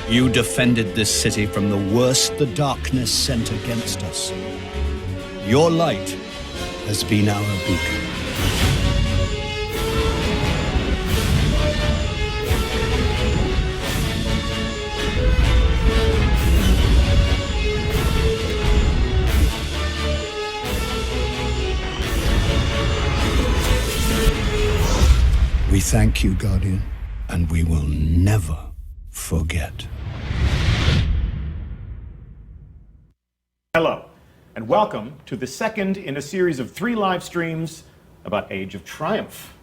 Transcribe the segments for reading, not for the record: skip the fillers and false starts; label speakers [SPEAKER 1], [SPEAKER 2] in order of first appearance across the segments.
[SPEAKER 1] You defended this city from the worst the darkness sent against us. Your light has been our beacon. We thank you, Guardian, and we will never forget.
[SPEAKER 2] Hello, and welcome to the second in a series of 3 live streams about Age of Triumph.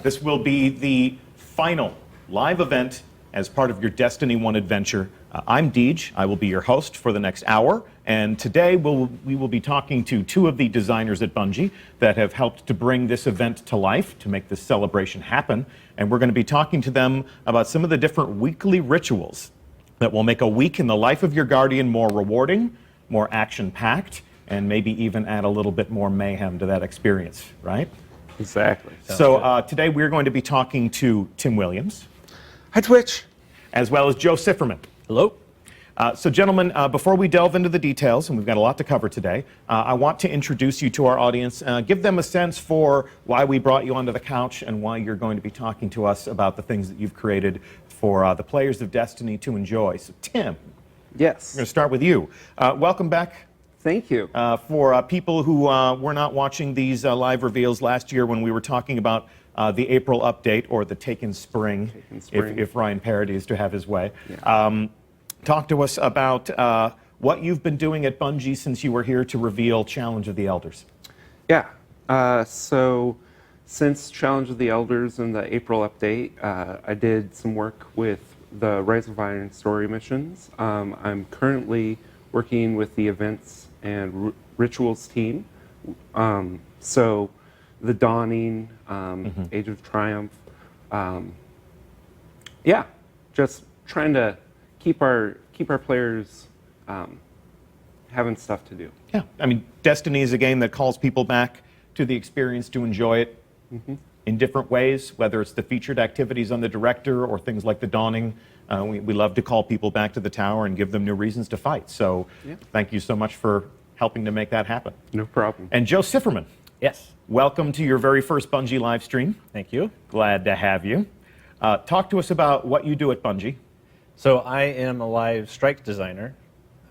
[SPEAKER 2] This will be the final live event as part of your Destiny 1 adventure. I'm Deej. I will be your host for the next hour, and today we will be talking to 2 of the designers at Bungie that have helped to bring this event to life, to make this celebration happen, and we're going to be talking to them about some of the different weekly rituals that will make a week in the life of your Guardian more rewarding, more action-packed, and maybe even add a little bit more mayhem to that experience, right?
[SPEAKER 3] Exactly.
[SPEAKER 2] So today we're going to be talking to Tim Williams.
[SPEAKER 3] Hi, Twitch.
[SPEAKER 2] As well as Joe Sifferman.
[SPEAKER 3] Hello.
[SPEAKER 2] So gentlemen, before we delve into the details, and we've got a lot to cover today, I want to introduce you to our audience, give them a sense for why we brought you onto the couch and why you're going to be talking to us about the things that you've created for the players of Destiny to enjoy. So Tim.
[SPEAKER 3] Yes.
[SPEAKER 2] I'm going to start with you. Welcome back.
[SPEAKER 3] Thank you.
[SPEAKER 2] For people who were not watching these live reveals last year when we were talking about the April update, or the Taken Spring, if Ryan Parody is to have his way. Yeah. Talk to us about what you've been doing at Bungie since you were here to reveal Challenge of the Elders.
[SPEAKER 3] Yeah. So since Challenge of the Elders and the April update, I did some work with the Rise of Iron story missions. I'm currently working with the events and rituals team. So the Dawning, Age of Triumph. Yeah, just trying to keep our players having stuff to do.
[SPEAKER 2] Yeah, I mean, Destiny is a game that calls people back to the experience to enjoy it in different ways, whether it's the featured activities on the Director or things like the Dawning. We love to call people back to the tower and give them new reasons to fight. So thank you so much for helping to make that happen.
[SPEAKER 3] No problem.
[SPEAKER 2] And Joe Sifferman.
[SPEAKER 4] Yes.
[SPEAKER 2] Welcome to your very first Bungie live stream.
[SPEAKER 4] Thank you.
[SPEAKER 2] Glad to have you. Talk to us about what you do at Bungie.
[SPEAKER 4] So I am a live strike designer.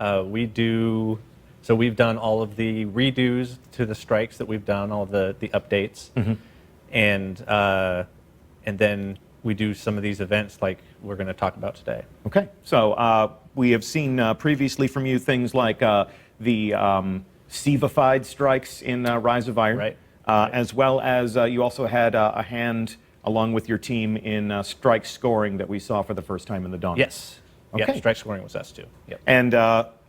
[SPEAKER 4] We've done all of the redos to the strikes that we've done, all of the updates, and then we do some of these events like we're going to talk about today. Okay.
[SPEAKER 2] So we have seen previously from you things like the Sivified strikes in Rise of Iron,
[SPEAKER 4] right.
[SPEAKER 2] As well as you also had a hand along with your team in strike scoring that we saw for the first time in the Dawn.
[SPEAKER 4] Yes.
[SPEAKER 2] Okay.
[SPEAKER 4] Yeah, strike scoring was us too. Yep.
[SPEAKER 2] And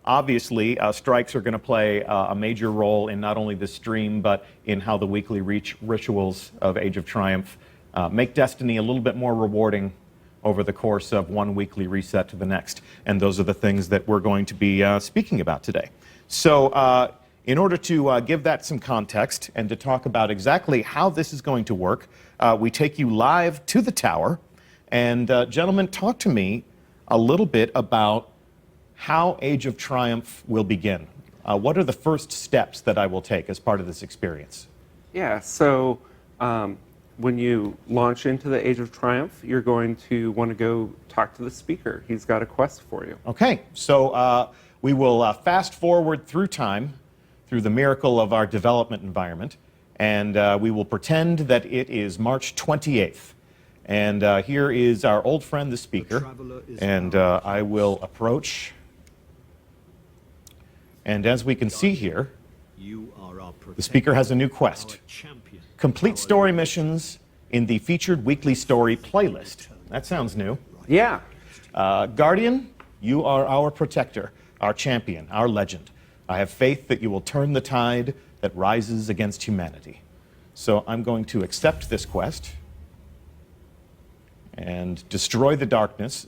[SPEAKER 2] obviously, strikes are going to play a major role in not only the stream, but in how the weekly rituals of Age of Triumph make Destiny a little bit more rewarding over the course of one weekly reset to the next. And those are the things that we're going to be speaking about today. So in order to give that some context and to talk about exactly how this is going to work, we take you live to the tower. And gentlemen, talk to me a little bit about how Age of Triumph will begin. What are the first steps that I will take as part of this experience?
[SPEAKER 3] Yeah, so when you launch into the Age of Triumph, you're going to want to go talk to the speaker. He's got a quest for you.
[SPEAKER 2] Okay, so we will fast forward through time, through the miracle of our development environment, and we will pretend that it is March 28th. And here is our old friend, the speaker, and I will approach. And as we can see here, the speaker has a new quest. Complete story missions in the featured weekly story playlist. That sounds new.
[SPEAKER 3] Yeah.
[SPEAKER 2] Guardian, you are our protector, our champion, our legend. I have faith that you will turn the tide that rises against humanity. So I'm going to accept this quest and destroy the darkness.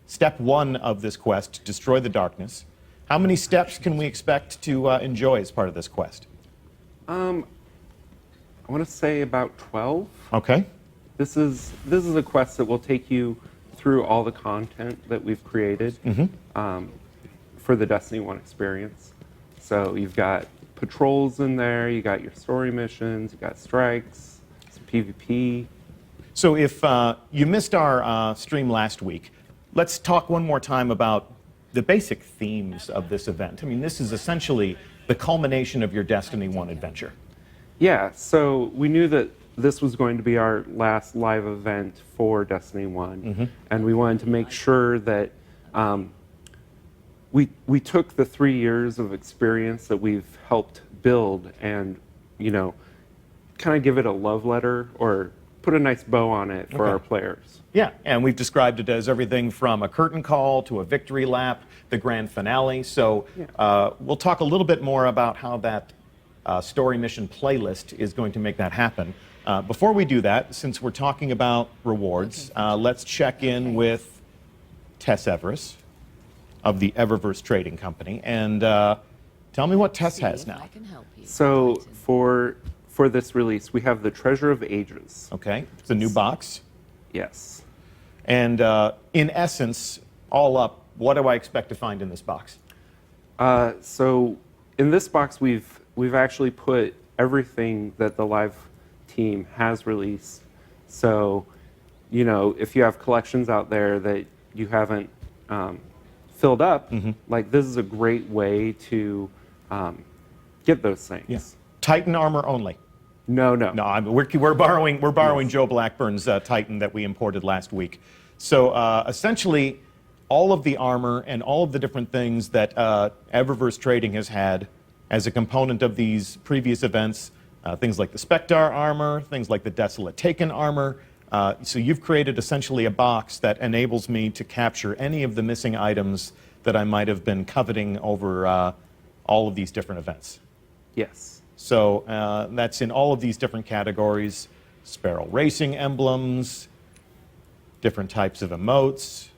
[SPEAKER 2] Step 1 of this quest, destroy the darkness. How many steps can we expect to enjoy as part of this quest?
[SPEAKER 3] I want to say about 12.
[SPEAKER 2] Okay.
[SPEAKER 3] This is a quest that will take you through all the content that we've created for the Destiny 1 experience. So you've got patrols in there, you got your story missions, you got strikes, some PvP.
[SPEAKER 2] So if you missed our stream last week, let's talk one more time about the basic themes of this event. I mean, this is essentially the culmination of your Destiny 1 adventure.
[SPEAKER 3] Yeah, so we knew that this was going to be our last live event for Destiny 1, and we wanted to make sure that we took the 3 years of experience that we've helped build and, you know, kind of give it a love letter or put a nice bow on it for our players.
[SPEAKER 2] Yeah, and we've described it as everything from a curtain call to a victory lap, the grand finale. So we'll talk a little bit more about how that story mission playlist is going to make that happen. Before we do that, since we're talking about rewards, let's check in with Tess Everest of the Eververse Trading Company. And tell me what Tess has now.
[SPEAKER 3] So for this release, we have the Treasure of Ages.
[SPEAKER 2] Okay, it's a new box.
[SPEAKER 3] Yes.
[SPEAKER 2] And in essence, all up, what do I expect to find in this box?
[SPEAKER 3] So in this box, we've actually put everything that the live team has released. So, you know, if you have collections out there that you haven't filled up, like this is a great way to get those things.
[SPEAKER 2] Yeah. Titan armor only.
[SPEAKER 3] No.
[SPEAKER 2] No, we're borrowing Joe Blackburn's Titan that we imported last week. So essentially, all of the armor and all of the different things that Eververse Trading has had as a component of these previous events, things like the Spectre armor, things like the Desolate Taken armor. So you've created essentially a box that enables me to capture any of the missing items that I might have been coveting over all of these different events.
[SPEAKER 3] Yes.
[SPEAKER 2] So that's in all of these different categories: Sparrow Racing emblems, different types of emotes,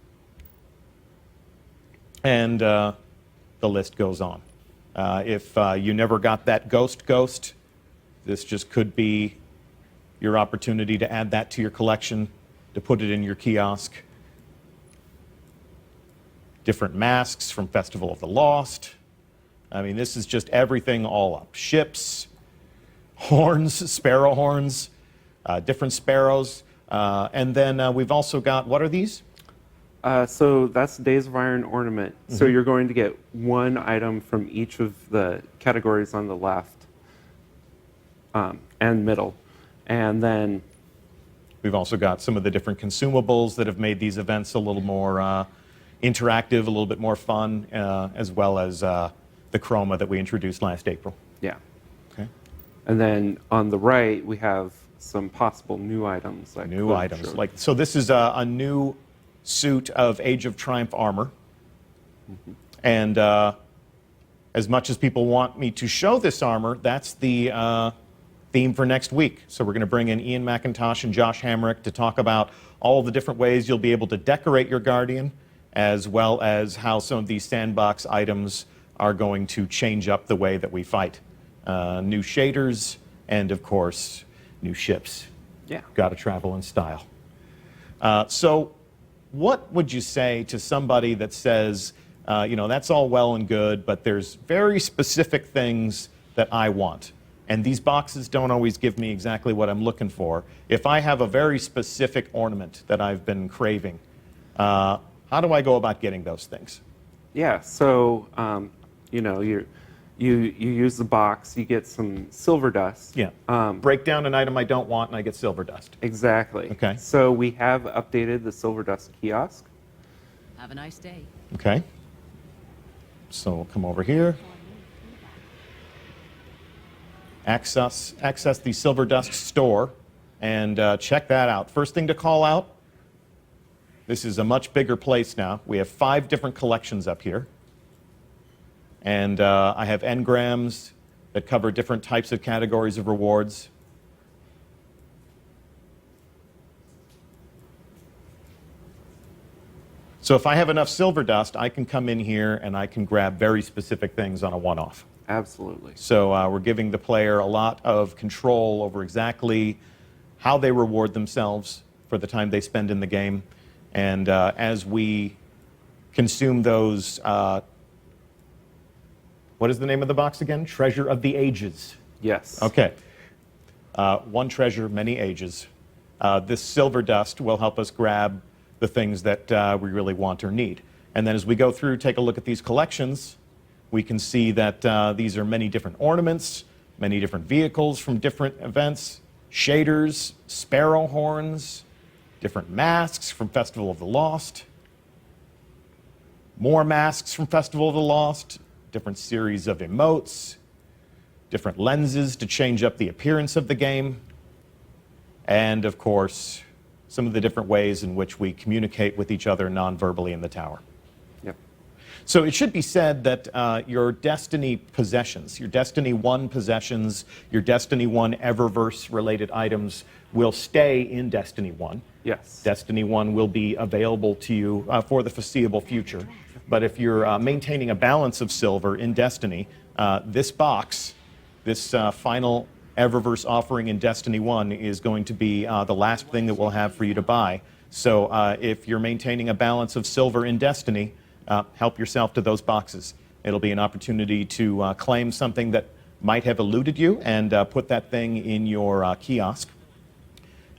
[SPEAKER 2] and the list goes on. If you never got that Ghost, this just could be your opportunity to add that to your collection, to put it in your kiosk. Different masks from Festival of the Lost. I mean, this is just everything all up. Ships, horns, sparrow horns, different sparrows. And then we've also got, what are these?
[SPEAKER 3] So that's Days of Iron ornament. So you're going to get one item from each of the categories on the left and middle. And then
[SPEAKER 2] we've also got some of the different consumables that have made these events a little more interactive, a little bit more fun, as well as the chroma that we introduced last April.
[SPEAKER 3] Yeah.
[SPEAKER 2] Okay.
[SPEAKER 3] And then on the right, we have some possible new items. Like
[SPEAKER 2] new items. So this is a new suit of Age of Triumph armor. And as much as people want me to show this armor, that's the theme for next week. So we're going to bring in Ian McIntosh and Josh Hamrick to talk about all the different ways you'll be able to decorate your Guardian, as well as how some of these sandbox items are going to change up the way that we fight. New shaders, and of course, new ships.
[SPEAKER 3] Yeah.
[SPEAKER 2] Got to travel in style. So what would you say to somebody that says, you know, that's all well and good, but there's very specific things that I want, and these boxes don't always give me exactly what I'm looking for. If I have a very specific ornament that I've been craving, how do I go about getting those things?
[SPEAKER 3] Yeah, so you know, you use the box, you get some silver dust.
[SPEAKER 2] Yeah. Break down an item I don't want, and I get silver dust.
[SPEAKER 3] Exactly.
[SPEAKER 2] Okay.
[SPEAKER 3] So we have updated the silver dust kiosk.
[SPEAKER 5] Have a nice day.
[SPEAKER 2] Okay. So we'll come over here. Access the Silver Dust store and check that out. First thing to call out, this is a much bigger place now. We have 5 different collections up here. And I have engrams that cover different types of categories of rewards. So if I have enough silver dust, I can come in here and I can grab very specific things on a one-off.
[SPEAKER 3] Absolutely.
[SPEAKER 2] So we're giving the player a lot of control over exactly how they reward themselves for the time they spend in the game. And as we consume those, what is the name of the box again? Treasure of the Ages.
[SPEAKER 3] Yes.
[SPEAKER 2] Okay. One treasure, many ages. This silver dust will help us grab the things that we really want or need. And then as we go through, take a look at these collections, we can see that these are many different ornaments, many different vehicles from different events, shaders, sparrow horns, different masks from Festival of the Lost, more masks from Festival of the Lost, different series of emotes, different lenses to change up the appearance of the game, and of course, some of the different ways in which we communicate with each other non-verbally in the tower.
[SPEAKER 3] Yep.
[SPEAKER 2] So it should be said that your Destiny possessions, your Destiny 1 possessions, your Destiny 1 Eververse-related items will stay in Destiny 1.
[SPEAKER 3] Yes.
[SPEAKER 2] Destiny 1 will be available to you for the foreseeable future. But if you're maintaining a balance of silver in Destiny, this box, this final Eververse offering in Destiny 1 is going to be the last thing that we'll have for you to buy. So if you're maintaining a balance of silver in Destiny, help yourself to those boxes. It'll be an opportunity to claim something that might have eluded you and put that thing in your kiosk.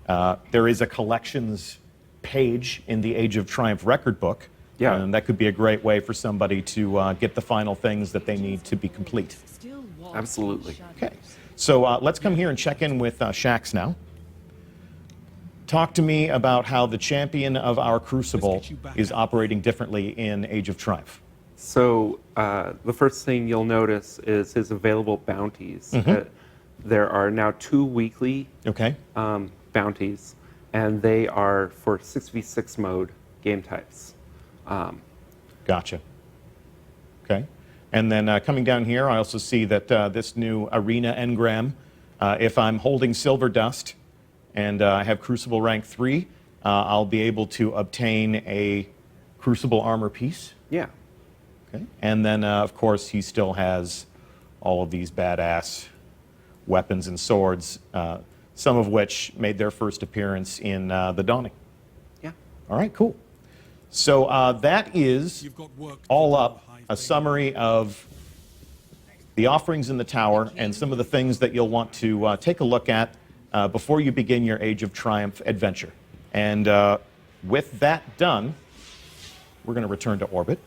[SPEAKER 2] There is a collections page in the Age of Triumph record book.
[SPEAKER 3] Yeah.
[SPEAKER 2] And that could be a great way for somebody to get the final things that they need to be complete.
[SPEAKER 3] Absolutely.
[SPEAKER 2] Okay. So let's come here and check in with Shax now. Talk to me about how the champion of our Crucible is operating differently in Age of Triumph.
[SPEAKER 3] So the first thing you'll notice is his available bounties. There are now 2 weekly
[SPEAKER 2] Okay.
[SPEAKER 3] bounties, and they are for 6v6 mode game types.
[SPEAKER 2] Gotcha. Okay. And then coming down here, I also see that this new Arena Engram, if I'm holding Silver Dust and I have Crucible rank 3, I'll be able to obtain a Crucible armor piece.
[SPEAKER 3] Yeah.
[SPEAKER 2] Okay. And then, of course, he still has all of these badass weapons and swords, some of which made their first appearance in the Dawning.
[SPEAKER 3] Yeah.
[SPEAKER 2] All right, cool. So that is all up a summary of the offerings in the tower and some of the things that you'll want to take a look at before you begin your Age of Triumph adventure. And with that done, we're going to return to orbit.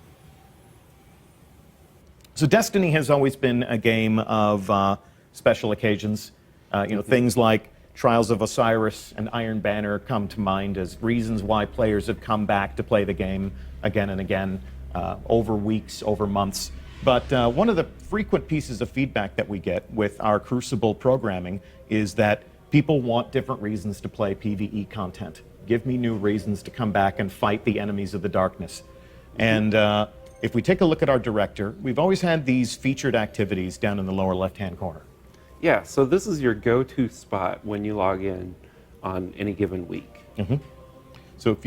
[SPEAKER 2] So Destiny has always been a game of special occasions. Things like Trials of Osiris and Iron Banner come to mind as reasons why players have come back to play the game again and again, over weeks, over months. But one of the frequent pieces of feedback that we get with our Crucible programming is that people want different reasons to play PvE content. Give me new reasons to come back and fight the enemies of the darkness. And if we take a look at our director, we've always had these featured activities down in the lower left-hand corner.
[SPEAKER 3] Yeah, so this is your go-to spot when you log in on any given week.
[SPEAKER 2] So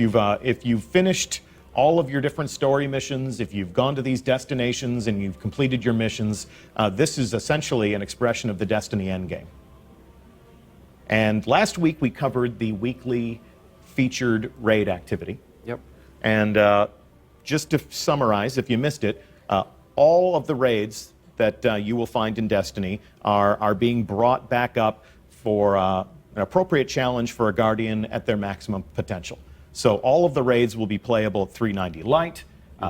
[SPEAKER 2] if you've finished all of your different story missions, if you've gone to these destinations and you've completed your missions, this is essentially an expression of the Destiny endgame. And last week we covered the weekly featured raid activity.
[SPEAKER 3] Yep.
[SPEAKER 2] And just to summarize, if you missed it, all of the raids that you will find in Destiny are being brought back up for an appropriate challenge for a Guardian at their maximum potential. So all of the raids will be playable at 390 light.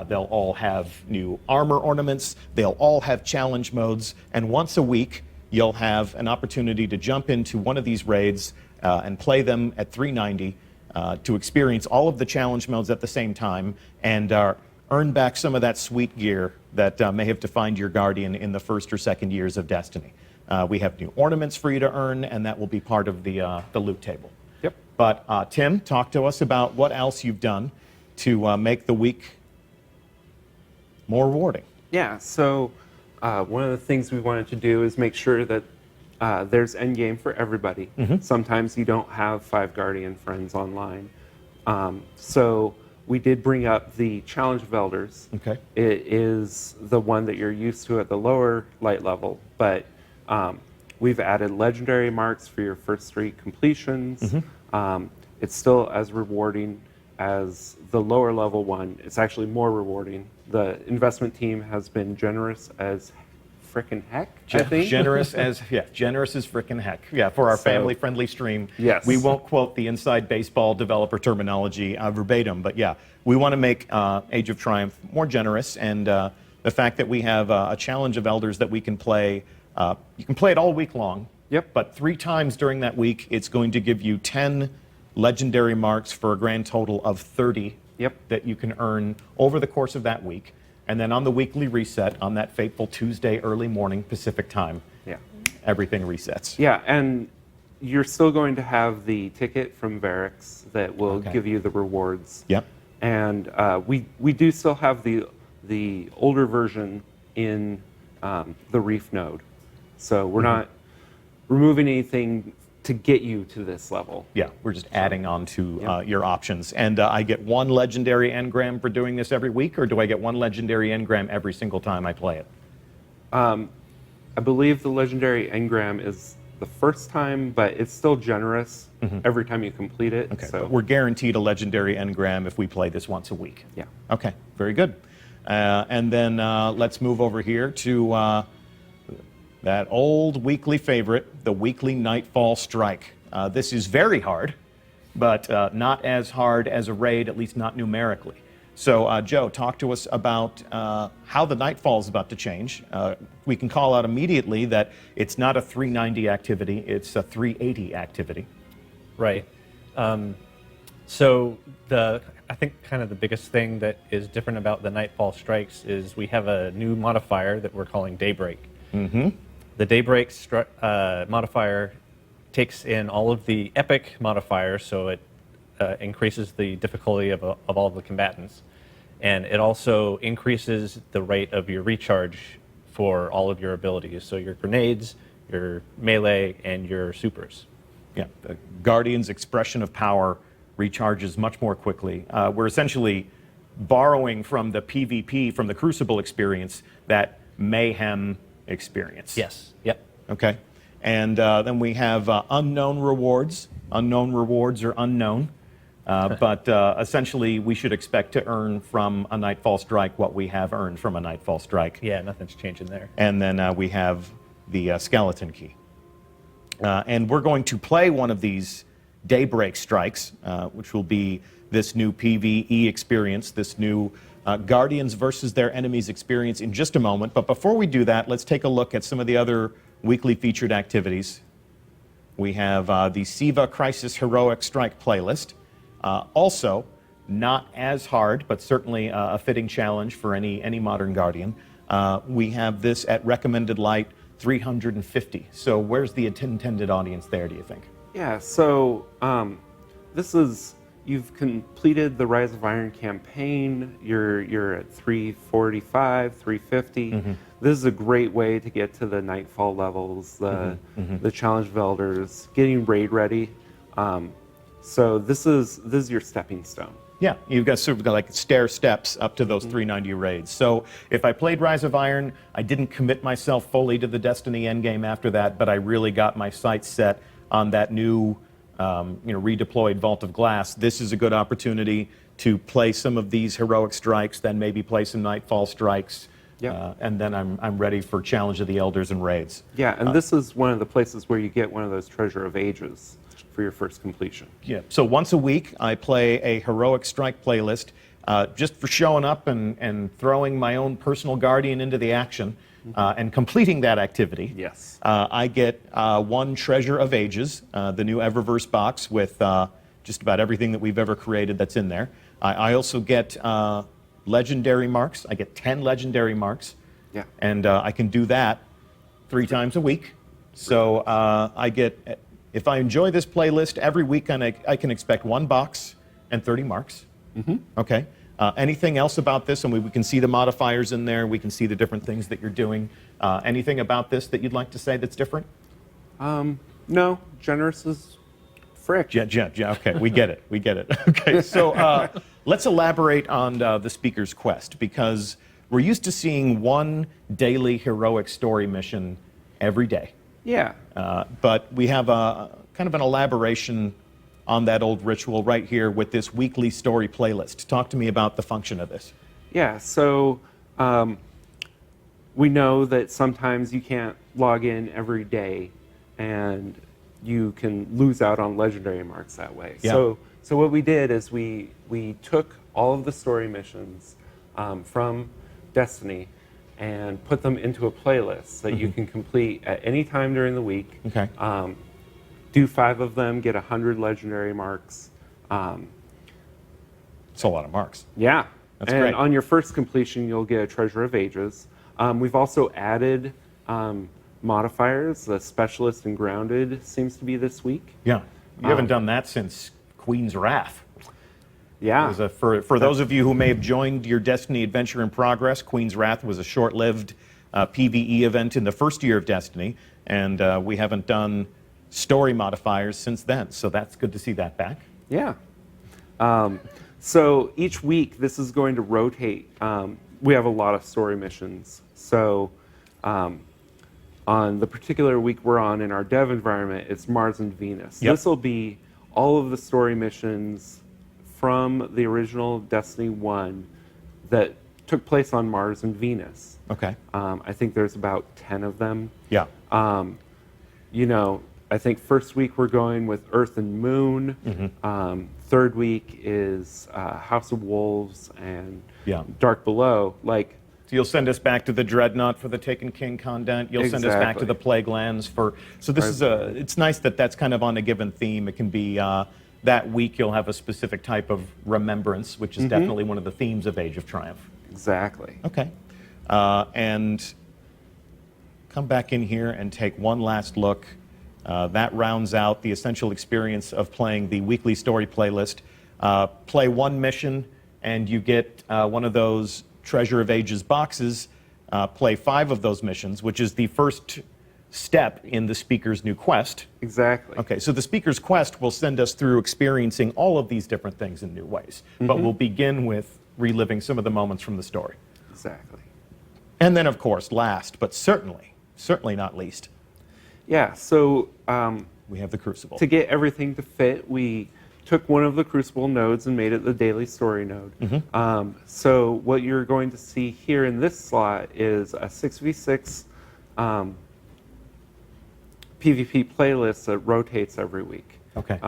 [SPEAKER 2] They'll all have new armor ornaments. They'll all have challenge modes. And once a week, you'll have an opportunity to jump into one of these raids and play them at 390 to experience all of the challenge modes at the same time and earn back some of that sweet gear that may have defined your Guardian in the first or second years of Destiny. We have new ornaments for you to earn, and that will be part of the loot table.
[SPEAKER 3] Yep.
[SPEAKER 2] But Tim, talk to us about what else you've done to make the week more rewarding.
[SPEAKER 3] Yeah, so one of the things we wanted to do is make sure that there's endgame for everybody. Sometimes you don't have 5 Guardian friends online. So we did bring up the Challenge of Elders.
[SPEAKER 2] Okay.
[SPEAKER 3] It is the one that you're used to at the lower light level, but we've added legendary marks for your first 3 completions. It's still as rewarding as the lower level one, it's actually more rewarding. The investment team has been generous as frickin' heck, I think.
[SPEAKER 2] Generous as frickin' heck. Yeah, for our family-friendly stream.
[SPEAKER 3] Yes.
[SPEAKER 2] We won't quote the inside baseball developer terminology verbatim, but yeah, we want to make Age of Triumph more generous, and the fact that we have a challenge of elders that we can play, you can play it all week long.
[SPEAKER 3] Yep.
[SPEAKER 2] But 3 times during that week, it's going to give you 10 legendary marks for a grand total of 30 that you can earn over the course of that week. And then on the weekly reset, on that fateful Tuesday early morning Pacific time, everything resets.
[SPEAKER 3] Yeah, and you're still going to have the ticket from Varix that will give you the rewards.
[SPEAKER 2] Yep.
[SPEAKER 3] And we do still have the older version in the Reef node. So we're not removing anything to get you to this level.
[SPEAKER 2] Yeah, we're just adding on to your options. And I get 1 legendary engram for doing this every week, or do I get 1 legendary engram every single time I play it?
[SPEAKER 3] I believe the legendary engram is the first time, but it's still generous every time you complete it.
[SPEAKER 2] Okay,
[SPEAKER 3] so
[SPEAKER 2] but we're guaranteed a legendary engram if we play this once a week.
[SPEAKER 3] Yeah.
[SPEAKER 2] Okay, very good. And then let's move over here to that old weekly favorite, the weekly Nightfall Strike. This is very hard, but not as hard as a raid, at least not numerically. So, Joe, talk to us about how the Nightfall is about to change. We can call out immediately that it's not a 390 activity, it's a 380 activity.
[SPEAKER 4] Right. So I think kind of the biggest thing that is different about the Nightfall Strikes is we have a new modifier that we're calling Daybreak. The Daybreak modifier takes in all of the epic modifiers, so it increases the difficulty of all the combatants. And it also increases the rate of your recharge for all of your abilities, so your grenades, your melee, and your supers.
[SPEAKER 2] Yeah, the Guardian's expression of power recharges much more quickly. We're essentially borrowing from the PvP, from the Crucible experience, that mayhem experience.
[SPEAKER 4] Yes. Yep.
[SPEAKER 2] Okay. And then we have unknown rewards. Unknown rewards are unknown. But essentially, we should expect to earn from a Nightfall Strike what we have earned from a Nightfall Strike.
[SPEAKER 4] Yeah, nothing's changing there.
[SPEAKER 2] And then we have the Skeleton Key. And we're going to play one of these Daybreak Strikes, which will be this new PvE experience, this new Guardians versus their enemies experience in just a moment. But before we do that, let's take a look at some of the other weekly featured activities. We have the Siva Crisis Heroic Strike playlist. Also, not as hard, but certainly a fitting challenge for any modern Guardian. We have this at recommended light 350. So where's the intended audience there, do you think?
[SPEAKER 3] Yeah, so this is, you've completed the Rise of Iron campaign, you're at 345, 350. This is a great way to get to the Nightfall levels, the Challenge of Elders, getting raid ready. So this is your stepping stone.
[SPEAKER 2] Yeah, you've got sort of like stair steps up to those 390 raids. So if I played Rise of Iron, I didn't commit myself fully to the Destiny endgame after that, but I really got my sights set on that new, redeployed Vault of Glass. This is a good opportunity to play some of these heroic strikes, then maybe play some Nightfall Strikes, and then I'm ready for Challenge of the Elders and raids.
[SPEAKER 3] Yeah, and this is one of the places where you get one of those Treasure of Ages for your first completion.
[SPEAKER 2] Yeah. So once a week, I play a heroic strike playlist, just for showing up and throwing my own personal Guardian into the action and completing that activity.
[SPEAKER 3] Yes.
[SPEAKER 2] I get 1 Treasure of Ages, the new Eververse box with just about everything that we've ever created that's in there. I also get legendary marks. I get 10 legendary marks.
[SPEAKER 3] Yeah.
[SPEAKER 2] And I can do that 3 times a week. So I get, if I enjoy this playlist, every week I can expect 1 box and 30 marks. Okay. Anything else about this? And we can see the modifiers in there. We can see the different things that you're doing. Anything about this that you'd like to say that's different?
[SPEAKER 3] No, generous is frick.
[SPEAKER 2] Yeah, okay, we get it, Okay, so let's elaborate on the Speaker's Quest, because we're used to seeing 1 daily heroic story mission every day.
[SPEAKER 3] Yeah.
[SPEAKER 2] But we have a kind of an elaboration on that old ritual right here with this weekly story playlist. Talk to me about the function of this.
[SPEAKER 3] Yeah, so we know that sometimes you can't log in every day and you can lose out on legendary marks that way.
[SPEAKER 2] Yeah.
[SPEAKER 3] So what we did is we took all of the story missions from Destiny and put them into a playlist that you can complete at any time during the week.
[SPEAKER 2] Okay.
[SPEAKER 3] Do 5 of them, get 100 legendary marks.
[SPEAKER 2] It's a lot of marks.
[SPEAKER 3] Yeah.
[SPEAKER 2] That's
[SPEAKER 3] and
[SPEAKER 2] great.
[SPEAKER 3] on your first completion, you'll get a Treasure of Ages. We've also added modifiers. The Specialist and Grounded seems to be this week.
[SPEAKER 2] Yeah. You haven't done that since Queen's Wrath.
[SPEAKER 3] Yeah.
[SPEAKER 2] It was for those of you who may have joined your Destiny Adventure in Progress, Queen's Wrath was a short-lived PvE event in the first year of Destiny, and we haven't done story modifiers since then, so that's good to see that back.
[SPEAKER 3] Yeah. So each week, this is going to rotate. We have a lot of story missions. So on the particular week we're on in our dev environment, it's Mars and Venus.
[SPEAKER 2] Yep.
[SPEAKER 3] This will be all of the story missions from the original Destiny 1 that took place on Mars and Venus.
[SPEAKER 2] Okay.
[SPEAKER 3] I think there's about 10 of them.
[SPEAKER 2] Yeah.
[SPEAKER 3] I think first week we're going with Earth and Moon. Third week is House of Wolves and
[SPEAKER 2] Yeah.
[SPEAKER 3] Dark Below.
[SPEAKER 2] So you'll send us back to the Dreadnought for the Taken King content. You'll send us back to
[SPEAKER 3] Exactly.
[SPEAKER 2] the Plague Lands for. So this is it's nice that that's kind of on a given theme. It can be that week you'll have a specific type of remembrance, which is definitely one of the themes of Age of Triumph.
[SPEAKER 3] Exactly.
[SPEAKER 2] Okay. And come back in here and take one last look. That rounds out the essential experience of playing the weekly story playlist. Play one mission, and you get one of those Treasure of Ages boxes. Play 5 of those missions, which is the first step in the Speaker's new quest.
[SPEAKER 3] Exactly.
[SPEAKER 2] Okay, so the Speaker's quest will send us through experiencing all of these different things in new ways. But we'll begin with reliving some of the moments from the story.
[SPEAKER 3] Exactly.
[SPEAKER 2] And then, of course, last, but certainly not least,
[SPEAKER 3] Yeah, so
[SPEAKER 2] we have the Crucible.
[SPEAKER 3] to get everything to fit, we took one of the Crucible nodes and made it the daily story node. So what you're going to see here in this slot is a 6v6 PvP playlist that rotates every week.
[SPEAKER 2] Okay.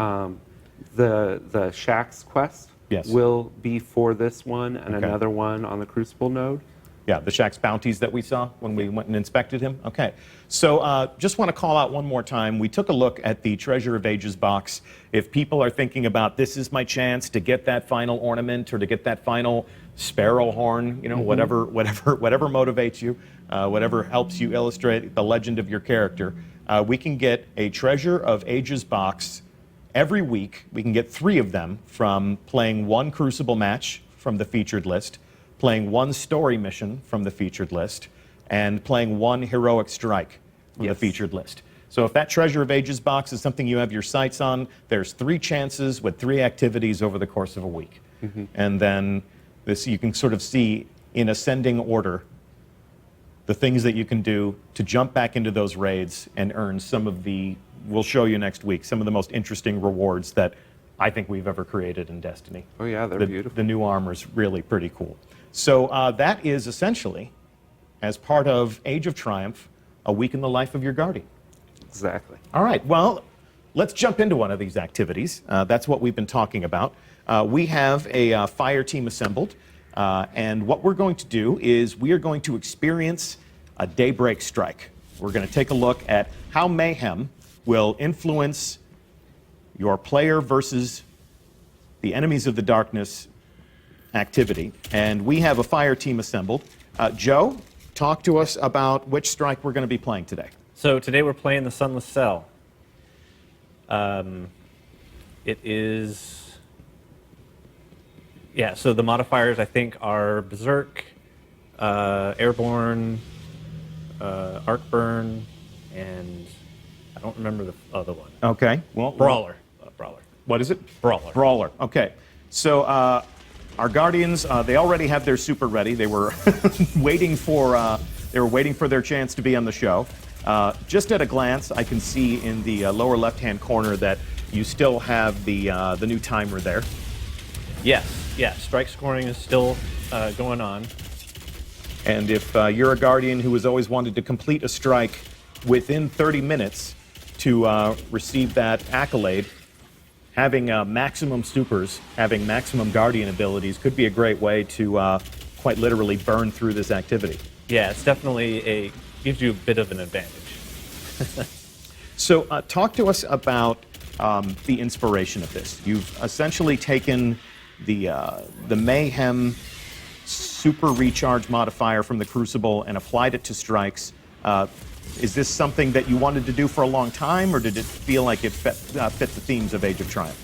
[SPEAKER 3] The Shaxx quest
[SPEAKER 2] Yes.
[SPEAKER 3] will be for this one and
[SPEAKER 2] Okay.
[SPEAKER 3] another one on the Crucible node.
[SPEAKER 2] Yeah, the Shaxx bounties that we saw when we went and inspected him. Okay, so just want to call out one more time. We took a look at the Treasure of Ages box. If people are thinking about this is my chance to get that final ornament or to get that final sparrow horn, whatever motivates you, whatever helps you illustrate the legend of your character, we can get a Treasure of Ages box every week. We can get 3 of them from playing one Crucible match from the featured list, playing one story mission from the featured list, and playing one heroic strike from the
[SPEAKER 3] Yes.
[SPEAKER 2] featured list. So if that Treasure of Ages box is something you have your sights on, there's 3 chances with 3 activities over the course of a week. And then this you can sort of see in ascending order the things that you can do to jump back into those raids and earn some of the, we'll show you next week, some of the most interesting rewards that I think we've ever created in Destiny.
[SPEAKER 3] Oh yeah, they're beautiful.
[SPEAKER 2] The new armor's really pretty cool. So that is essentially, as part of Age of Triumph, a week in the life of your Guardian.
[SPEAKER 3] Exactly.
[SPEAKER 2] All right, well, let's jump into one of these activities. That's what we've been talking about. We have a fire team assembled, and what we're going to do is we are going to experience a daybreak strike. We're going to take a look at how mayhem will influence your player versus the enemies of the darkness activity. And we have a fire team assembled. Joe, talk to us about which strike we're going to be playing today.
[SPEAKER 4] So today we're playing the Sunless Cell. It is, yeah, so the modifiers I think are Berserk, Airborne, Arcburn, and I don't remember the other one.
[SPEAKER 2] Okay. Well,
[SPEAKER 4] Brawler. Brawler.
[SPEAKER 2] What is it?
[SPEAKER 4] Brawler.
[SPEAKER 2] Brawler. Okay. So our Guardians, they already have their super ready. They were waiting for their chance to be on the show. Just at a glance, I can see in the lower left-hand corner that You still have the new timer there.
[SPEAKER 4] Yes, yeah. Strike scoring is still going on.
[SPEAKER 2] And if you're a Guardian who has always wanted to complete a strike within 30 minutes to receive that accolade, having maximum supers, having maximum Guardian abilities could be a great way to quite literally burn through this activity.
[SPEAKER 4] Yeah, it's definitely gives you a bit of an advantage.
[SPEAKER 2] So talk to us about the inspiration of this. You've essentially taken the Mayhem super recharge modifier from the Crucible and applied it to strikes. Is this something that you wanted to do for a long time, or did it feel like it fit the themes of Age of Triumph?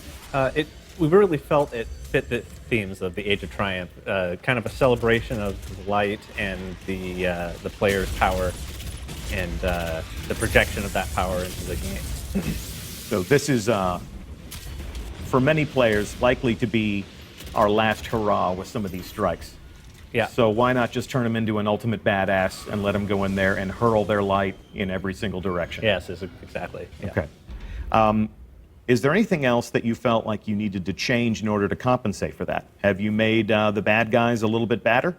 [SPEAKER 4] We really felt it fit the themes of the Age of Triumph, kind of a celebration of the light and the player's power, and the projection of that power into the game.
[SPEAKER 2] So this is, for many players, likely to be our last hurrah with some of these strikes.
[SPEAKER 4] Yeah.
[SPEAKER 2] So why not just turn them into an ultimate badass and let them go in there and hurl their light in every single direction?
[SPEAKER 4] Yes, exactly. Yeah.
[SPEAKER 2] Okay. Is there anything else that you felt like you needed to change in order to compensate for that? Have you made the bad guys a little bit badder?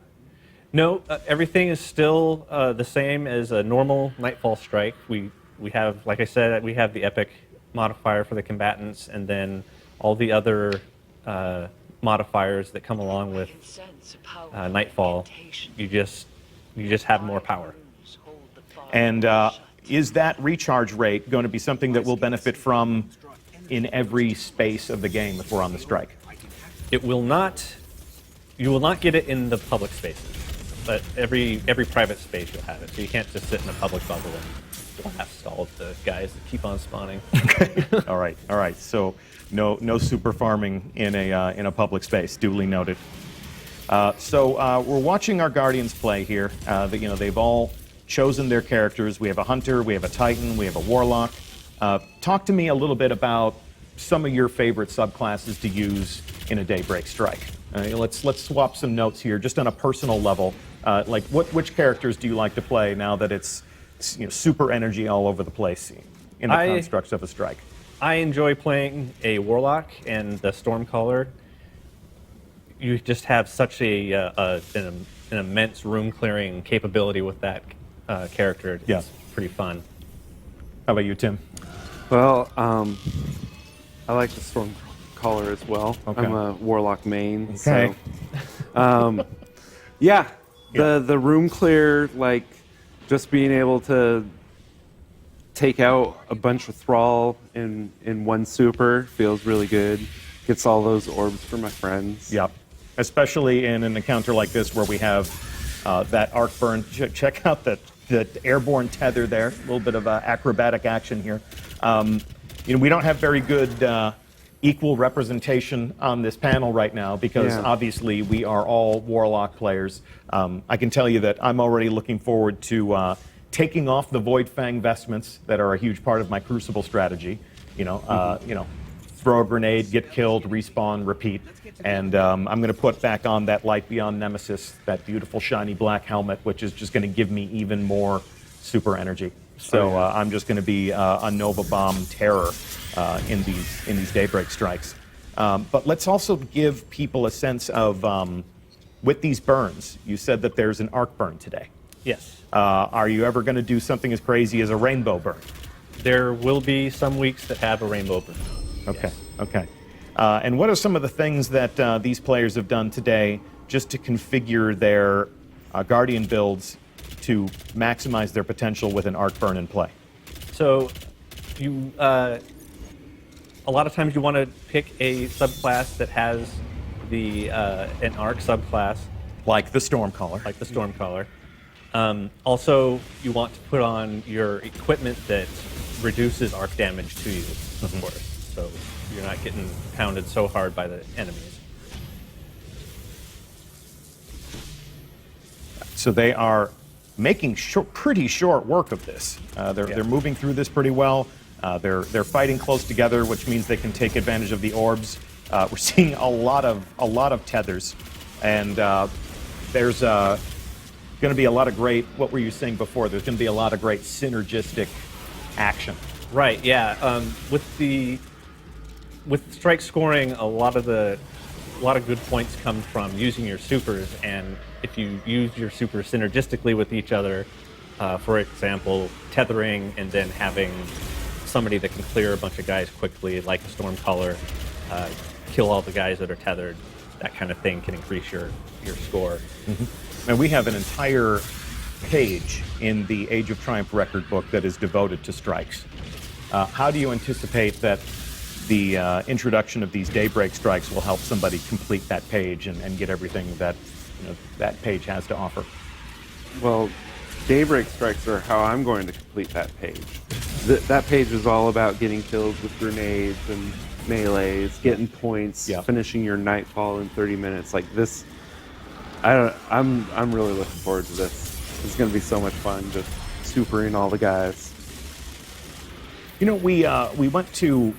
[SPEAKER 4] No, everything is still the same as a normal Nightfall strike. We have, like I said, we have the epic modifier for the combatants, and then all the other modifiers that come along with Nightfall. You just have more power.
[SPEAKER 2] And is that recharge rate going to be something that we'll benefit from in every space of the game if we're on the strike?
[SPEAKER 4] It will not. You will not get it in the public spaces, but every private space you'll have it. So you can't just sit in a public bubble and blast all of the guys that keep on spawning.
[SPEAKER 2] Okay. All right. So no super farming in a public space. Duly noted. So we're watching our Guardians play here. They've all chosen their characters. We have a Hunter, we have a Titan, we have a Warlock. Talk to me a little bit about some of your favorite subclasses to use in a Daybreak strike. Let's swap some notes here, just on a personal level. Which characters do you like to play now that it's super energy all over the place in the constructs of a strike?
[SPEAKER 4] I enjoy playing a Warlock and the Stormcaller. You just have such an immense room clearing capability with that character. It's pretty fun.
[SPEAKER 2] How about you, Tim?
[SPEAKER 3] Well, I like the Stormcaller as well.
[SPEAKER 2] Okay.
[SPEAKER 3] I'm a Warlock main.
[SPEAKER 2] Okay.
[SPEAKER 3] So, the room clear, like just being able to take out a bunch of Thrall in one super feels really good. Gets all those orbs for my friends.
[SPEAKER 2] Yep. Especially in an encounter like this where we have that arc burn. Check out the airborne tether there. A little bit of acrobatic action here. We don't have very good equal representation on this panel right now because obviously we are all Warlock players. I can tell you that I'm already looking forward to taking off the Void Fang vestments that are a huge part of my Crucible strategy. Throw a grenade, get killed, respawn, repeat. And I'm going to put back on that Light Beyond Nemesis, that beautiful shiny black helmet, which is just going to give me even more super energy. So I'm just going to be a Nova Bomb terror in these Daybreak strikes. But let's also give people a sense of, with these burns, you said that there's an arc burn today.
[SPEAKER 4] Yes.
[SPEAKER 2] Are you ever going to do something as crazy as a rainbow burn?
[SPEAKER 4] There will be some weeks that have a rainbow burn.
[SPEAKER 2] Okay,
[SPEAKER 4] yes.
[SPEAKER 2] Okay. And what are some of the things that these players have done today just to configure their Guardian builds to maximize their potential with an arc burn in play?
[SPEAKER 4] So, a lot of times you want to pick a subclass that has an arc subclass,
[SPEAKER 2] Like the Stormcaller.
[SPEAKER 4] like the Stormcaller. Also, you want to put on your equipment that reduces arc damage to you, of course. So you're not getting pounded so hard by the enemies.
[SPEAKER 2] So they are making pretty short work of this. They're moving through this pretty well. They're fighting close together, which means they can take advantage of the orbs. We're seeing a lot of tethers, and there's going to be a lot of great. What were you saying before? There's going to be a lot of great synergistic action.
[SPEAKER 4] Right. Yeah. With the with strike scoring, a lot of good points come from using your supers, and if you use your supers synergistically with each other, for example, tethering and then having somebody that can clear a bunch of guys quickly, like a Stormcaller, kill all the guys that are tethered, that kind of thing can increase your score.
[SPEAKER 2] And we have an entire page in the Age of Triumph record book that is devoted to strikes. How do you anticipate that the introduction of these daybreak strikes will help somebody complete that page and get everything that that page has to offer?
[SPEAKER 3] Well, daybreak strikes are how I'm going to complete that page. That page is all about getting kills with grenades and melees, getting points, finishing your nightfall in 30 minutes. Like this, I'm really looking forward to this. It's going to be so much fun just supering all the guys.
[SPEAKER 2] We went to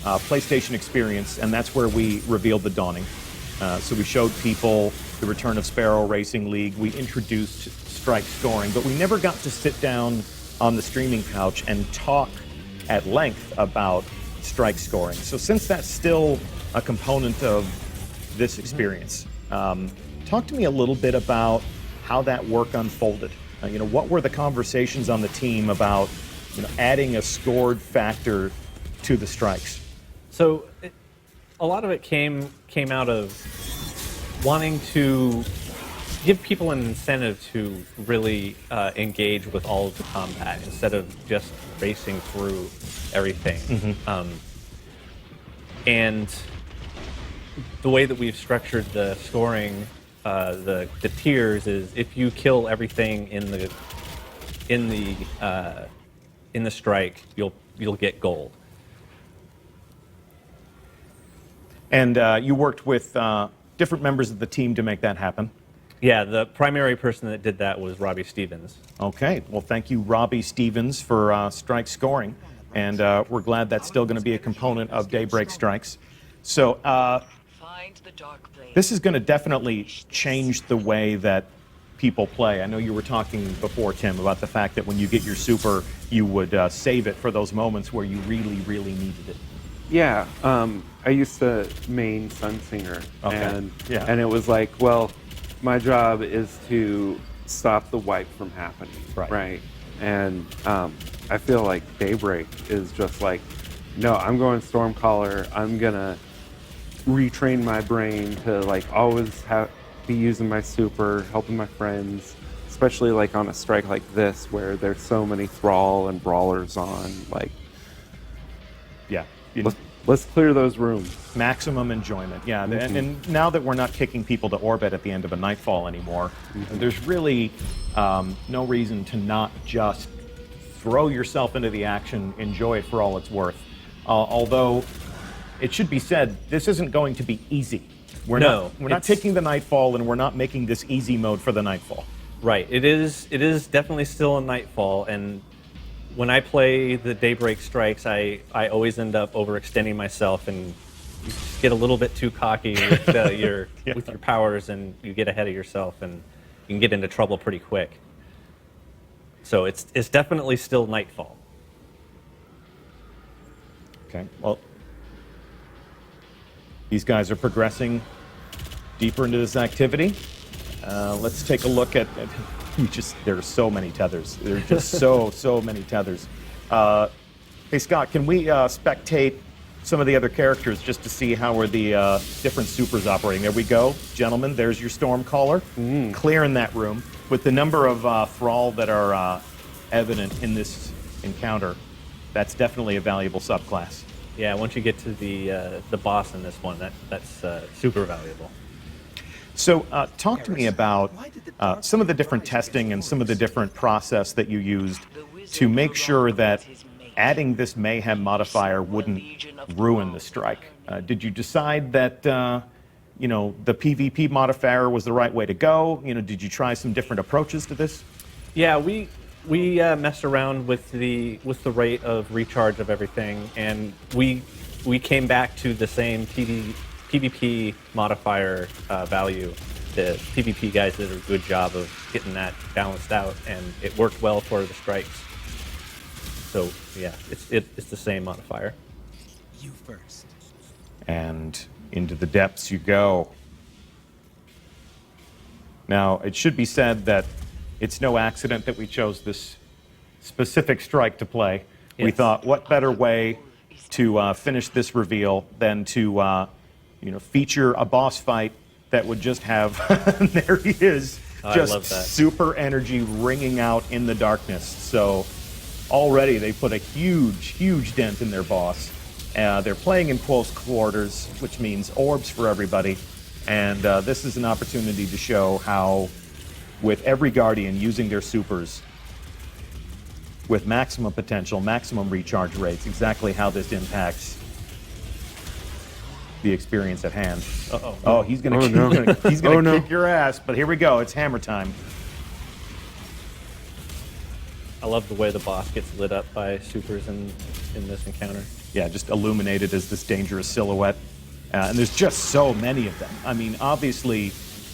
[SPEAKER 2] PlayStation Experience, and that's where we revealed the Dawning. So we showed people the return of Sparrow Racing League. We introduced strike scoring, but we never got to sit down on the streaming couch and talk at length about strike scoring. So since that's still a component of this experience, talk to me a little bit about how that work unfolded. What were the conversations on the team about adding a scored factor to the strikes?
[SPEAKER 4] So a lot of it came out of wanting to give people an incentive to really engage with all of the combat instead of just racing through everything. And the way that we've structured the scoring, the tiers, is if you kill everything in the strike, you'll get gold.
[SPEAKER 2] And you worked with different members of the team to make that happen.
[SPEAKER 4] Yeah, the primary person that did that was Robbie Stevens.
[SPEAKER 2] Okay, well, thank you, Robbie Stevens, for strike scoring. And we're glad that's still going to be a component of Daybreak Strikes. So this is going to definitely change the way that people play. I know you were talking before, Tim, about the fact that when you get your super, you would save it for those moments where you really, really needed it.
[SPEAKER 3] Yeah, I used to main Sunsinger,
[SPEAKER 2] Okay.
[SPEAKER 3] and it was like, well, my job is to stop the wipe from happening, right? And I feel like Daybreak is just like, no, I'm going Stormcaller. I'm gonna retrain my brain to like always be using my super, helping my friends, especially like on a strike like this where there's so many Thrall and Brawlers on. Like,
[SPEAKER 2] Yeah.
[SPEAKER 3] let's clear those rooms.
[SPEAKER 2] Maximum enjoyment, yeah. And now that we're not kicking people to orbit at the end of a nightfall anymore, there's really no reason to not just throw yourself into the action, enjoy it for all it's worth. Although it should be said, this isn't going to be easy. We're not taking the nightfall, and we're not making this easy mode for the nightfall.
[SPEAKER 4] Right. It is definitely still a nightfall, and when I play the Daybreak Strikes, I always end up overextending myself, and you just get a little bit too cocky with with your powers, and you get ahead of yourself, and you can get into trouble pretty quick. So it's definitely still nightfall.
[SPEAKER 2] Okay. Well, these guys are progressing deeper into this activity. Let's take a look at there are so many tethers. There are just so many tethers. Hey, Scott, can we spectate some of the other characters just to see how are the different supers operating? There we go. Gentlemen, there's your Stormcaller. Clearing that room. With the number of Thrall that are evident in this encounter, that's definitely a valuable subclass.
[SPEAKER 4] Yeah, once you get to the boss in this one, that's super valuable.
[SPEAKER 2] So talk to me about some of the different testing and some of the different process that you used to make sure that adding this mayhem modifier wouldn't ruin the strike. Did you decide that the PvP modifier was the right way to go? Did you try some different approaches to this?
[SPEAKER 4] Yeah, we messed around with the rate of recharge of everything, and we came back to the same PvP modifier value. The PvP guys did a good job of getting that balanced out, and it worked well for the strikes. So yeah, it's the same modifier.
[SPEAKER 6] You first.
[SPEAKER 2] And into the depths you go. Now, it should be said that it's no accident that we chose this specific strike to play. We
[SPEAKER 4] Yes.
[SPEAKER 2] thought, what better way to finish this reveal than to feature a boss fight that would just have, there he is,
[SPEAKER 4] I
[SPEAKER 2] just
[SPEAKER 4] love that.
[SPEAKER 2] super energy ringing out in the darkness. So already they put a huge dent in their boss. They're playing in close quarters, which means orbs for everybody. And this is an opportunity to show how, with every Guardian using their supers with maximum potential, maximum recharge rates, exactly how this impacts the experience at hand.
[SPEAKER 4] Uh-oh.
[SPEAKER 2] Oh, he's gonna, he's gonna kick your ass. But here we go. It's hammer time.
[SPEAKER 4] I love the way the boss gets lit up by supers in this encounter.
[SPEAKER 2] Yeah, just illuminated as this dangerous silhouette. And there's just so many of them. I mean, obviously,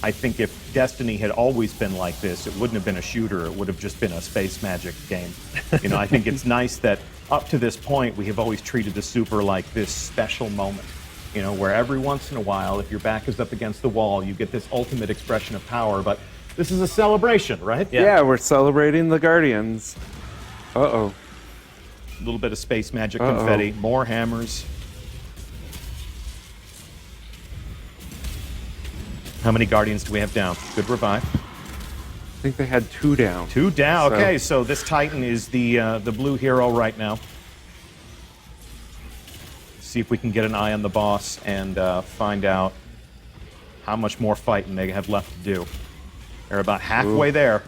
[SPEAKER 2] I think if Destiny had always been like this, it wouldn't have been a shooter. It would have just been a space magic game. I think it's nice that up to this point, we have always treated the super like this special moment. Where every once in a while, if your back is up against the wall, you get this ultimate expression of power. But this is a celebration, right?
[SPEAKER 3] Yeah, we're celebrating the Guardians. Uh-oh.
[SPEAKER 2] A little bit of space magic confetti, more hammers. How many Guardians do we have down? Good revive.
[SPEAKER 3] I think they had 2 down.
[SPEAKER 2] 2 down.
[SPEAKER 3] So-
[SPEAKER 2] Okay, so this Titan is the blue hero right now. See if we can get an eye on the boss and find out how much more fighting they have left to do. They're about halfway there.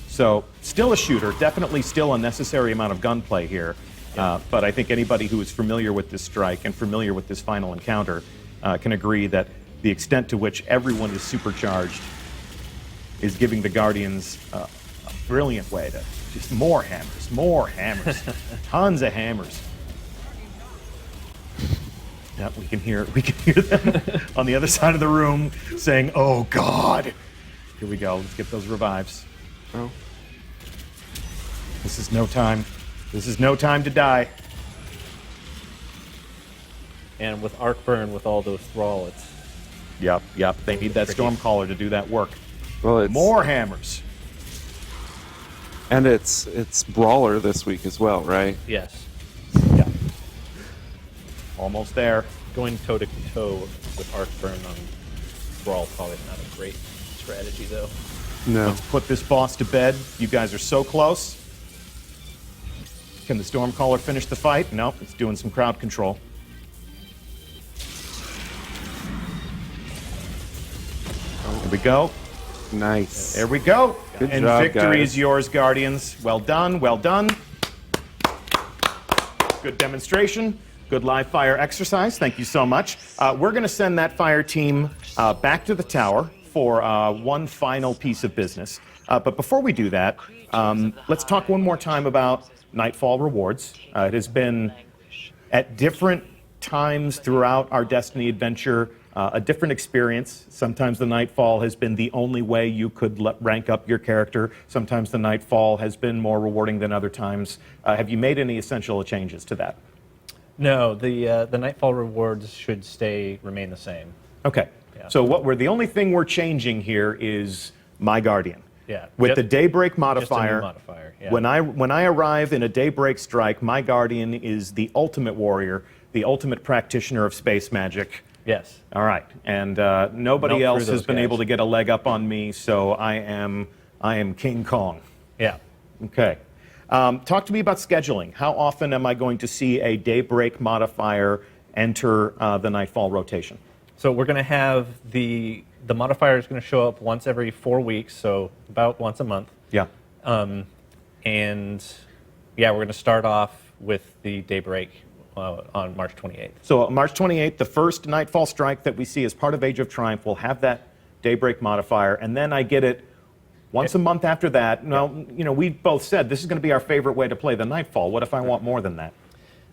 [SPEAKER 2] So, still a shooter, definitely still a necessary amount of gunplay here. But I think anybody who is familiar with this strike and familiar with this final encounter can agree that the extent to which everyone is supercharged is giving the Guardians a brilliant way to just more hammers, tons of hammers. Yep, we can hear them on the other side of the room saying, "Oh God!" Here we go. Let's get those revives.
[SPEAKER 3] Oh.
[SPEAKER 2] This is no time. This is no time to die.
[SPEAKER 4] And with arc burn, with all those thrall, it's
[SPEAKER 2] Yep. They need that
[SPEAKER 4] tricky.
[SPEAKER 2] Stormcaller to do that work.
[SPEAKER 3] Well, it's
[SPEAKER 2] More hammers.
[SPEAKER 3] and it's Brawler this week as well, right?
[SPEAKER 4] yes,
[SPEAKER 2] Yeah. Almost there.
[SPEAKER 4] going toe to toe with arc burn on brawl probably not a great strategy though.
[SPEAKER 3] No.
[SPEAKER 2] Let's put this boss to bed. You guys are so close. Can the Stormcaller finish the fight? Nope, it's doing some crowd control. Here we go.
[SPEAKER 3] Nice.
[SPEAKER 2] There we go.
[SPEAKER 3] Good
[SPEAKER 2] And
[SPEAKER 3] job,
[SPEAKER 2] victory
[SPEAKER 3] guys.
[SPEAKER 2] is yours, Guardians. Well done, well done. Good demonstration. Good live fire exercise. Thank you so much. We're going to send that fire team back to the tower for one final piece of business. But before we do that, let's talk one more time about Nightfall rewards. It has been at different times throughout our Destiny adventure a different experience. Sometimes the Nightfall has been the only way you could rank up your character. Sometimes the Nightfall has been more rewarding than other times. Have you made any essential changes to that?
[SPEAKER 4] No, the Nightfall rewards should remain the same.
[SPEAKER 2] Okay.
[SPEAKER 4] Yeah.
[SPEAKER 2] So the only thing we're changing here is my Guardian.
[SPEAKER 4] Yeah.
[SPEAKER 2] With
[SPEAKER 4] Just-
[SPEAKER 2] the Daybreak
[SPEAKER 4] Just a new
[SPEAKER 2] modifier.
[SPEAKER 4] modifier. Yeah.
[SPEAKER 2] When I arrive in a Daybreak strike, my Guardian is the ultimate warrior, the ultimate practitioner of space magic.
[SPEAKER 4] Yes.
[SPEAKER 2] All right, and nobody
[SPEAKER 4] Melt
[SPEAKER 2] else
[SPEAKER 4] through
[SPEAKER 2] has
[SPEAKER 4] those
[SPEAKER 2] been
[SPEAKER 4] guys.
[SPEAKER 2] able to get a leg up on me, so I am King Kong.
[SPEAKER 4] Yeah.
[SPEAKER 2] Okay. Talk to me about scheduling. How often am I going to see a Daybreak modifier enter the Nightfall rotation?
[SPEAKER 4] So we're going to have the modifier is going to show up once every 4 weeks, so about once a month.
[SPEAKER 2] Yeah.
[SPEAKER 4] And yeah, we're going to start off with the Daybreak on March 28th.
[SPEAKER 2] So March 28th, the first Nightfall strike that we see as part of Age of Triumph will have that Daybreak modifier, and then I get it once a month after that. Now, we both said this is going to be our favorite way to play the Nightfall. What if I want more than that?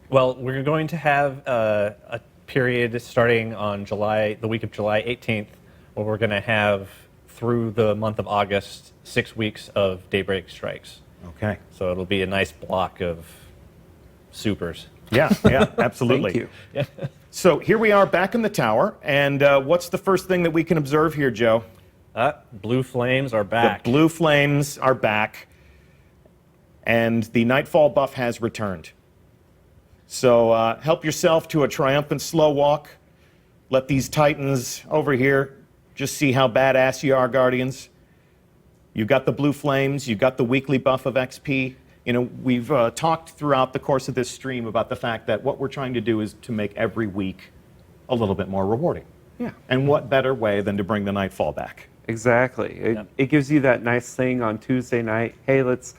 [SPEAKER 4] Well, we're going to have a period starting on the week of July 18th, where we're going to have through the month of August 6 weeks of Daybreak strikes.
[SPEAKER 2] Okay.
[SPEAKER 4] So it'll be a nice block of supers.
[SPEAKER 2] Yeah, absolutely.
[SPEAKER 3] Thank you.
[SPEAKER 2] So here we are back in the tower, and what's the first thing that we can observe here, Joe?
[SPEAKER 4] Blue flames are back.
[SPEAKER 2] The blue flames are back, and the Nightfall buff has returned. So help yourself to a triumphant slow walk. Let these Titans over here just see how badass you are, Guardians. You've got the blue flames, you've got the weekly buff of XP. You know, we've talked throughout the course of this stream about the fact that what we're trying to do is to make every week a little bit more rewarding.
[SPEAKER 3] Yeah.
[SPEAKER 2] And what better way than to bring the Nightfall back?
[SPEAKER 3] Exactly. It gives you that nice thing on Tuesday night. Hey, let's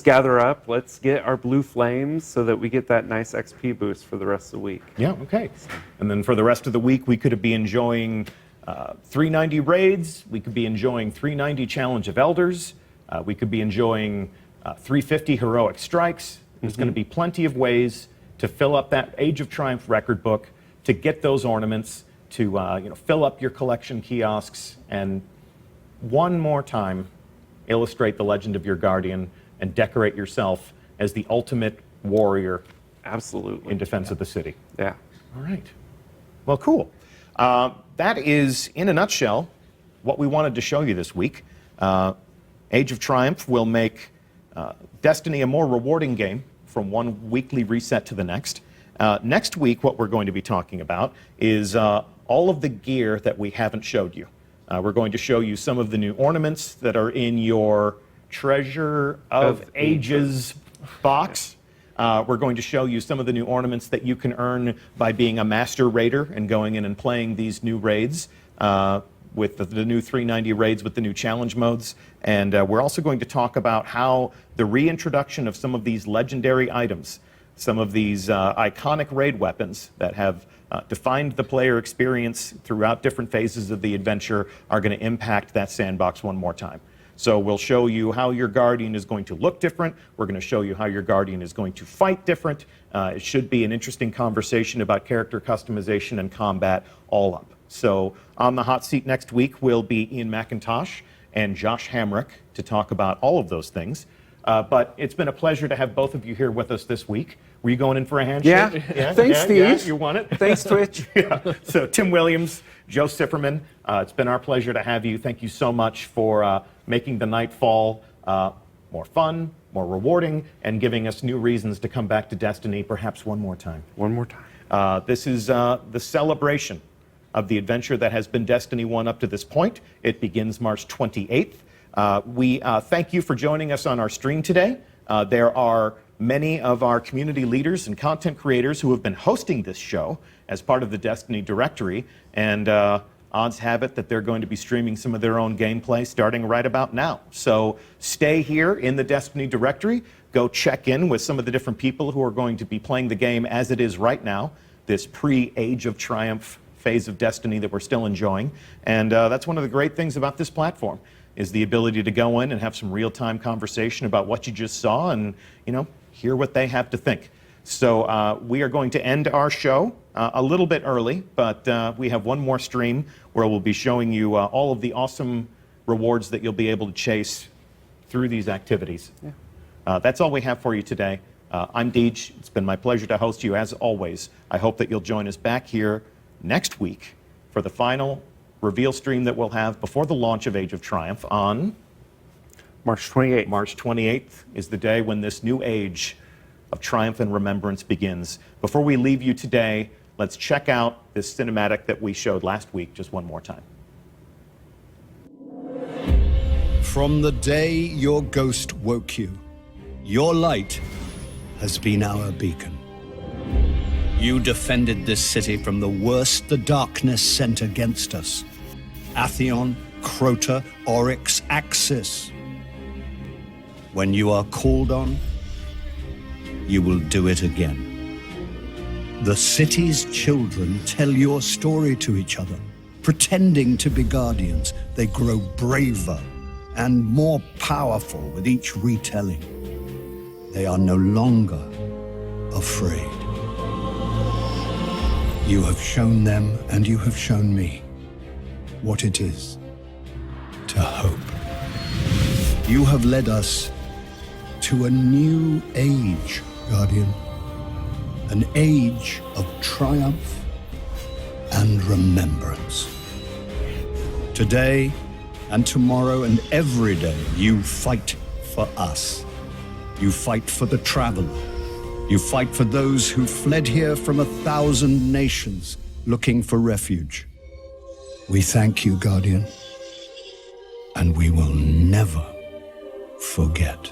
[SPEAKER 3] gather up. Let's get our blue flames so that we get that nice XP boost for the rest of the week.
[SPEAKER 2] Yeah, okay. And then for the rest of the week, we could be enjoying 390 raids. We could be enjoying 390 Challenge of Elders. We could be enjoying 350 heroic strikes. There's going to be plenty of ways to fill up that Age of Triumph record book, to get those ornaments, to fill up your collection kiosks, and one more time illustrate the legend of your Guardian and decorate yourself as the ultimate warrior.
[SPEAKER 3] Absolutely.
[SPEAKER 2] In defense of the city.
[SPEAKER 3] Yeah.
[SPEAKER 2] All right. Well, cool. That is, in a nutshell, what we wanted to show you this week. Age of Triumph will make Destiny a more rewarding game from one weekly reset to the next. Next week, what we're going to be talking about is all of the gear that we haven't showed you. We're going to show you some of the new ornaments that are in your Treasure of Ages box. We're going to show you some of the new ornaments that you can earn by being a Master Raider and going in and playing these new raids with the new 390 raids with the new challenge modes. And we're also going to talk about how the reintroduction of some of these legendary items, some of these iconic raid weapons that have defined the player experience throughout different phases of the adventure, are going to impact that sandbox one more time. So we'll show you how your Guardian is going to look different. We're going to show you how your Guardian is going to fight different. It should be an interesting conversation about character customization and combat all up. So on the hot seat next week will be Ian McIntosh and Josh Hamrick to talk about all of those things. But it's been a pleasure to have both of you here with us this week. Were you going in for a handshake?
[SPEAKER 3] Yeah. Thanks, Steve.
[SPEAKER 2] Yeah, you want it?
[SPEAKER 3] Thanks, Twitch.
[SPEAKER 2] Yeah. So Tim Williams, Joe Sifferman, it's been our pleasure to have you. Thank you so much for making the Nightfall more fun, more rewarding, and giving us new reasons to come back to Destiny perhaps one more time.
[SPEAKER 3] One more time.
[SPEAKER 2] This is the celebration of the adventure that has been Destiny 1 up to this point. It begins March 28th. We thank you for joining us on our stream today. There are many of our community leaders and content creators who have been hosting this show as part of the Destiny directory, and odds have it that they're going to be streaming some of their own gameplay starting right about now. So stay here in the Destiny directory. Go check in with some of the different people who are going to be playing the game as it is right now, this pre-Age of Triumph phase of Destiny that we're still enjoying. And that's one of the great things about this platform, is the ability to go in and have some real-time conversation about what you just saw and, hear what they have to think. So we are going to end our show a little bit early, but we have one more stream where we'll be showing you all of the awesome rewards that you'll be able to chase through these activities. Yeah. That's all we have for you today. I'm Deej. It's been my pleasure to host you as always. I hope that you'll join us back here next week for the final reveal stream that we'll have before the launch of Age of Triumph on
[SPEAKER 3] March 28th.
[SPEAKER 2] March 28th is the day when this new age of triumph and remembrance begins. Before we leave you today, let's check out this cinematic that we showed last week just one more time.
[SPEAKER 1] From the day your ghost woke you, your light has been our beacon. You defended this city from the worst the darkness sent against us. Atheon, Crota, Oryx, Axis. When you are called on, you will do it again. The city's children tell your story to each other. Pretending to be guardians, they grow braver and more powerful with each retelling. They are no longer afraid. You have shown them, and you have shown me, what it is to hope. You have led us to a new age, Guardian. An age of triumph and remembrance. Today and tomorrow and every day, you fight for us. You fight for the traveler. You fight for those who fled here from 1,000 nations looking for refuge. We thank you, Guardian, and we will never forget.